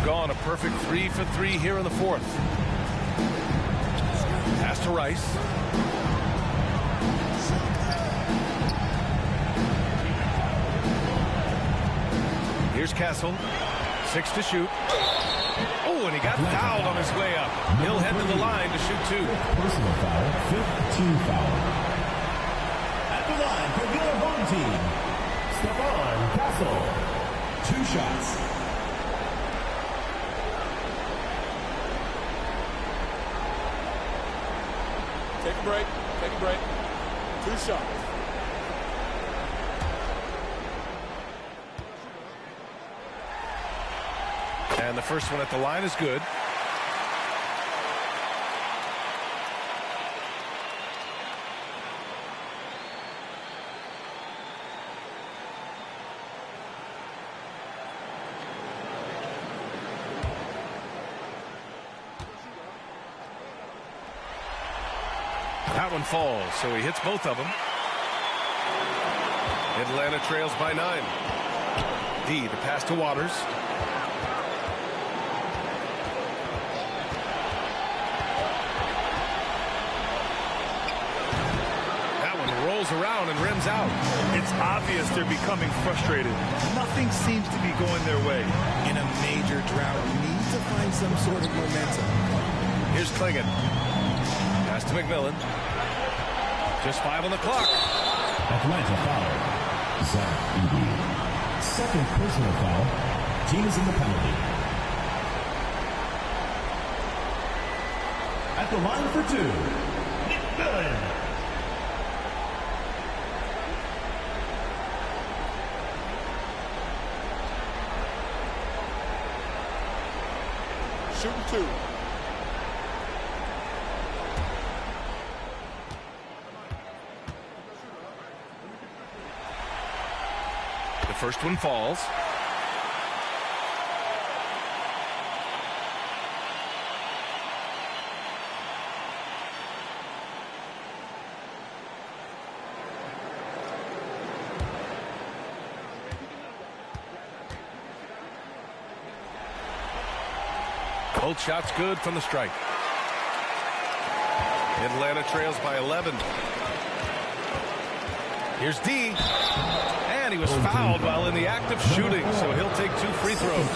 B: Gone a perfect 3 for 3 here in the fourth. Pass to Rice. Here's Castle. 6 to shoot. Oh, and he got fouled on his way up. He'll head to the line to shoot 2.
D: Personal foul, 5th team foul. At the line for your home team, Stephon Castle. 2 shots.
H: Take a break. Take a break. 2 shots.
B: And the first one at the line is good. That one falls, so he hits both of them. Atlanta trails by 9. D, the pass to Waters. Rolls around and rims out.
C: It's obvious they're becoming frustrated. Nothing seems to be going their way.
F: In a major drought, you need to find some sort of momentum.
B: Here's Klingon. Pass to McMillan. Just 5 on the clock.
D: Atlanta foul. Zach Edey. 2nd personal foul. Team is in the penalty. At the line for 2, McMillan.
H: Shooting 2.
B: The first one falls. Both shots good from the strike. Atlanta trails by 11. Here's D. And he was fouled while in the act of shooting, so he'll take 2 free throws.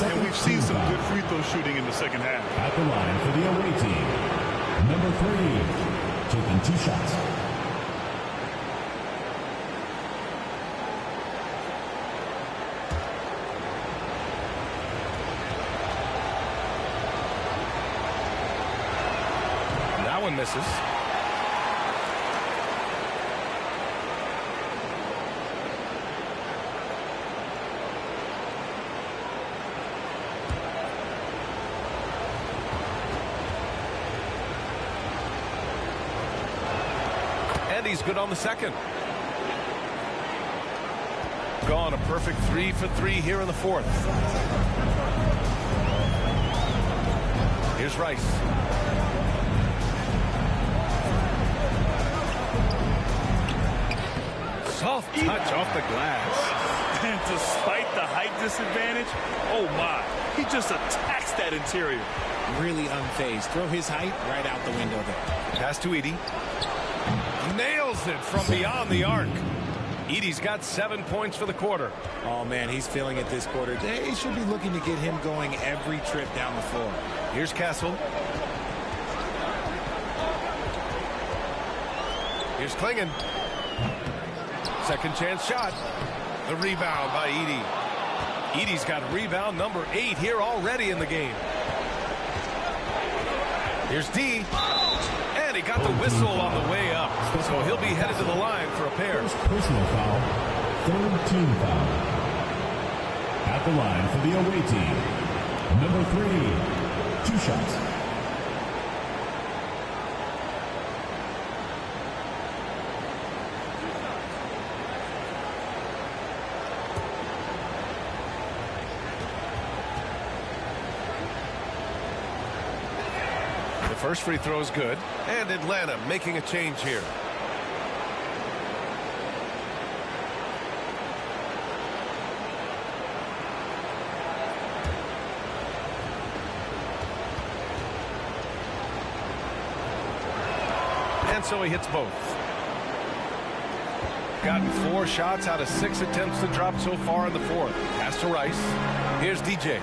C: And we've seen some good free throw shooting in the second half.
D: At the line for the away team, number 3, taking 2 shots.
B: misses. And he's good on the second. Gone a perfect 3 for 3 here in the fourth. Here's Rice. Soft touch off the glass.
C: And despite the height disadvantage, oh my, he just attacks that interior.
E: Really unfazed. Throw his height right out the window there.
B: Pass to Edey. Nails it from beyond the arc. Edey's got 7 points for the quarter.
E: Oh, man, he's feeling it this quarter. They should be looking to get him going every trip down the floor.
B: Here's Castle. Here's Klingon. Second chance shot. The rebound by Edey. Edey's got rebound number 8 here already in the game. Here's D. And he got the whistle on the way up. So he'll be headed to the line for a pair.
D: First personal foul, third team foul. At the line for the away team, number 3, 2 shots.
B: First free throw is good. And Atlanta making a change here. And so he hits both. Gotten 4 shots out of 6 attempts to drop so far in the fourth. Pass to Rice. Here's DJ.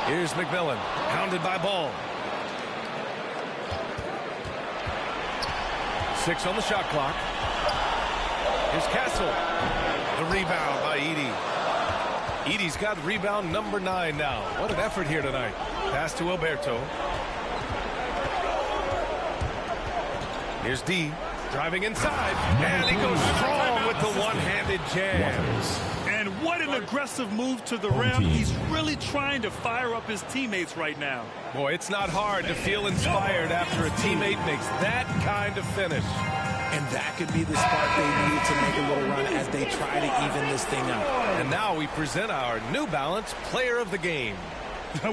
B: Here's McMillan, pounded by Ball. 6 on the shot clock. Here's Castle. The rebound by Edey. Edey's got rebound number 9 now. What an effort here tonight. Pass to Alberto. Here's D, driving inside. And he goes strong with the one-handed jam.
C: And what an aggressive move to the rim. He's really trying to fire up his teammates right now.
B: Boy, it's not hard to feel inspired after a teammate makes that kind of finish.
E: And that could be the spark they needed to make a little run as they try to even this thing up.
B: And now we present our New Balance Player of the Game.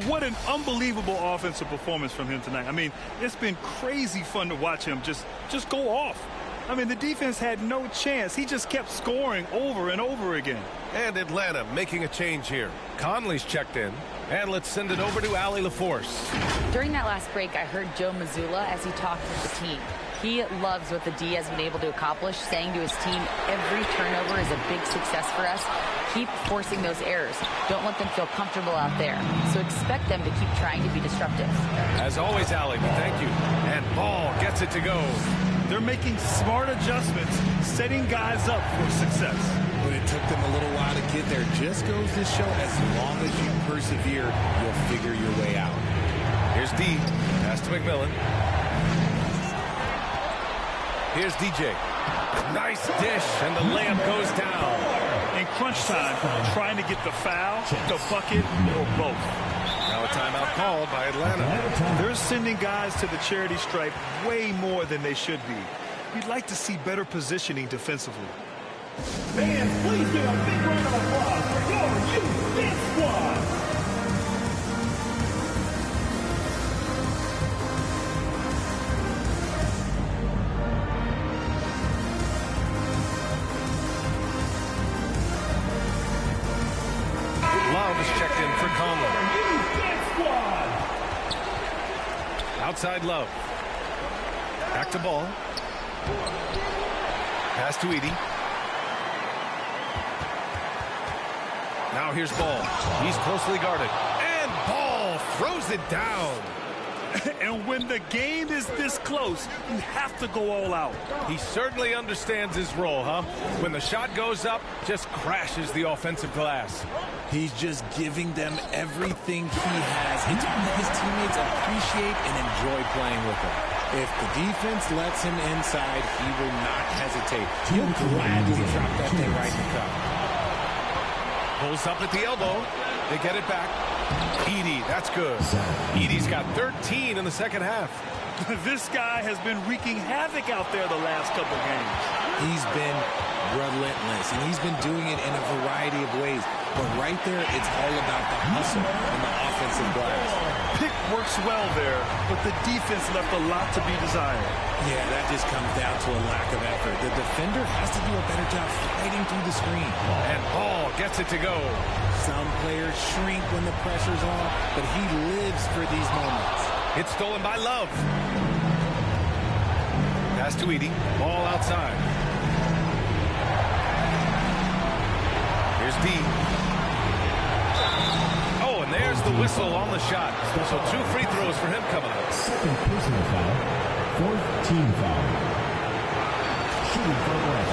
C: What an unbelievable offensive performance from him tonight. I mean, it's been crazy fun to watch him just go off. I mean, the defense had no chance. He just kept scoring over and over again.
B: And Atlanta making a change here. Conley's checked in. And let's send it over to Allie LaForce.
J: During that last break, I heard Joe Mazzulla as he talked with the team. He loves what the D has been able to accomplish, saying to his team, every turnover is a big success for us. Keep forcing those errors. Don't let them feel comfortable out there. So expect them to keep trying to be disruptive.
B: As always, Allie, thank you. And Ball gets it to go.
C: They're making smart adjustments, setting guys up for success.
E: But it took them a little while to get there. Just goes to show, as long as you persevere, you'll figure your way out.
B: Here's D. Pass to McMillan. Here's DJ. Nice dish, and the layup goes down.
C: In crunch time, trying to get the foul, the bucket, or both.
B: Now a timeout called by Atlanta.
C: They're sending guys to the charity stripe way more than they should be. We'd like to see better positioning defensively.
D: Fans, please give a big round of applause for your youth dance squad.
B: Love is checked in for Conley. Outside Love. Back to Ball. Pass to Edey. Now here's Ball. He's closely guarded. And Ball throws it down.
C: And when the game is this close, you have to go all out.
B: He certainly understands his role, huh? When the shot goes up, just crashes the offensive glass.
F: He's just giving them everything he has. It's what his teammates appreciate and enjoy playing with him. If the defense lets him inside, he will not hesitate. He'll gladly drop that thing right in the cup.
B: Pulls up at the elbow. They get it back. Edey, that's good. Edey's got 13 in the second half.
C: This guy has been wreaking havoc out there the last couple games.
F: He's been relentless, and he's been doing it in a variety of ways. But right there, it's all about the hustle and the offensive glass.
C: Pick works well there, but the defense left a lot to be desired.
F: Yeah, that just comes down to a lack of effort. The defender has to do a better job fighting through the screen.
B: And Ball gets it to go.
F: Some players shrink when the pressure's on, but he lives for these moments.
B: It's stolen by Love. Pass to Edey. Ball outside. Here's D. Oh, and there's the whistle on the shot. So 2 free throws for him coming up.
D: Second personal foul. Fourth team foul. Shooting from left.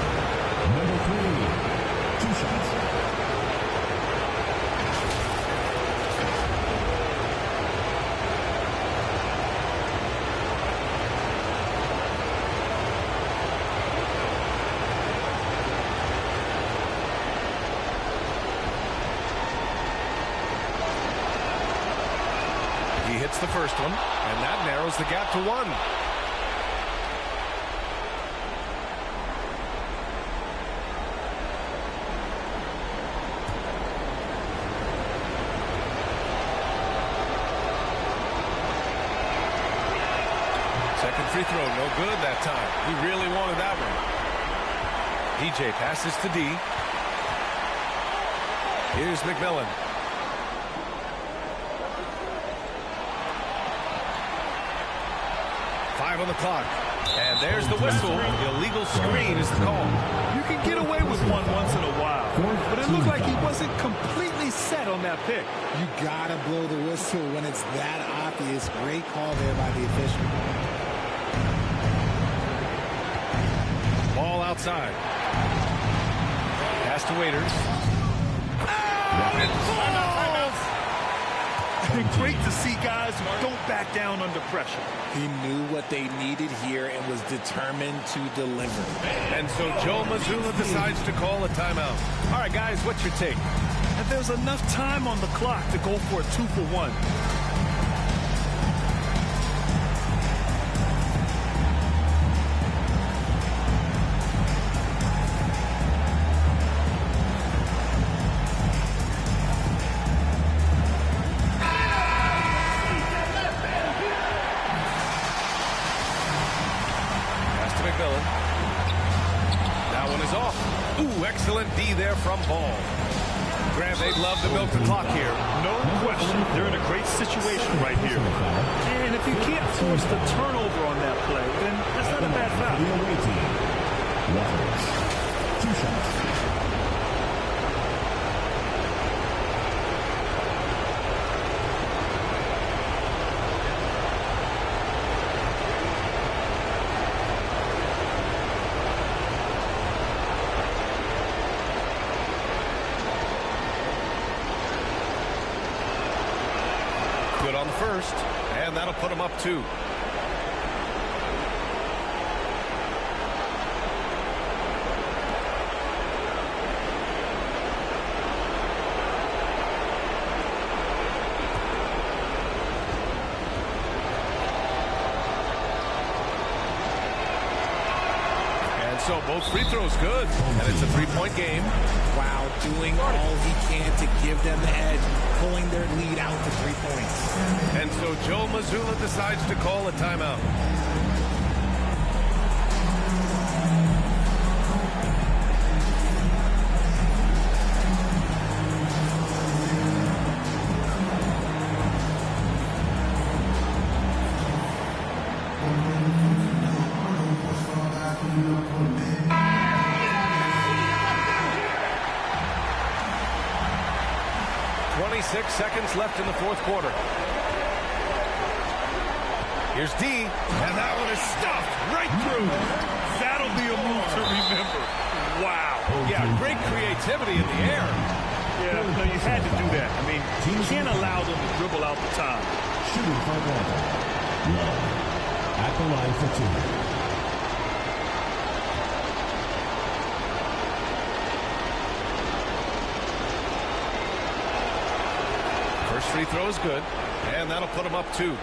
D: Number 3. 2 shots.
B: Hits the first one, and that narrows the gap to 1. Second free throw, no good that time. He really wanted that one. DJ passes to D. Here's McMillan. On the clock, and there's the whistle. Illegal screen is the call.
C: You can get away with one once in a while, but it looked like he wasn't completely set on that pick.
F: You gotta blow the whistle when it's that obvious. Great call there by the official.
B: Ball outside. Pass to Waiters.
C: Great to see guys who don't back down under pressure.
F: He knew what they needed here and was determined to deliver.
B: And so Joe Mazzulla decides to call a timeout. All right, guys, what's your take?
C: And there's enough time on the clock to go for a 2-for-1.
B: Excellent D there from Ball. Graham, they'd love to milk the clock here.
C: No question. They're in a great situation right here. And if you can't force the turnover on that play, then that's not a bad foul.
D: 2 shots.
B: On the first, and that'll put him up 2. And so both free throws good, and it's a 3-point game.
F: Wow, doing all he can to give them the edge, pulling their lead out to 3 points.
B: And so Joe Mazzulla decides to call a timeout. Seconds left in the fourth quarter. Here's D, and that one is stuffed right through.
C: That'll be a move to remember. Wow.
B: Yeah, great creativity in the air.
C: Yeah, no, you had to do that. I mean, you can't allow them to dribble out the time.
D: Shooting for Atlanta. Love at the line for 2.
B: First free throw is good, and that'll put him up 2.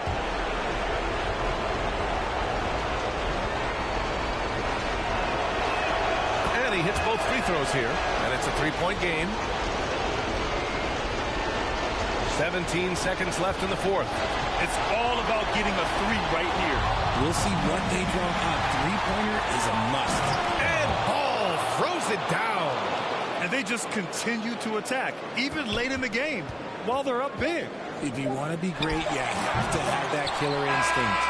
B: And he hits both free throws here, and it's a 3-point game. 17 seconds left in the 4th.
C: It's all about getting a 3 right here.
F: We'll see what they draw up. Three-pointer is a must.
B: And Hall throws it down.
C: And they just continue to attack, even late in the game, while they're up big.
F: If you want to be great, you have to have that killer instinct.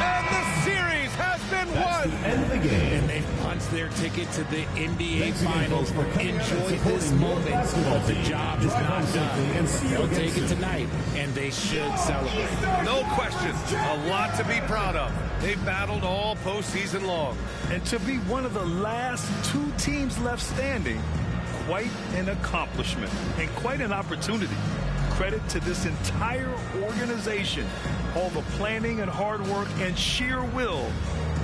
B: And the series has been won.
D: End of the game.
F: And they've punched their ticket to the NBA Finals. Enjoy this moment, but the job is not done. They'll take it tonight, and they should celebrate.
B: No question. A lot to be proud of. They've battled all postseason long.
C: And to be one of the last 2 teams left standing, quite an accomplishment and quite an opportunity. Credit to this entire organization. All the planning and hard work and sheer will.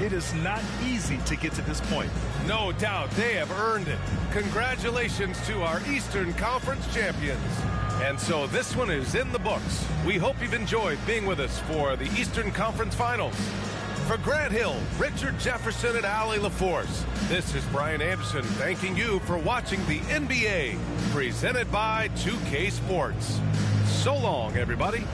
C: It is not easy to get to this point.
B: No doubt they have earned it. Congratulations to our Eastern Conference champions. And so this one is in the books. We hope you've enjoyed being with us for the Eastern Conference Finals. For Grant Hill, Richard Jefferson, and Allie LaForce, this is Brian Anderson thanking you for watching the NBA, presented by 2K Sports. So long, everybody.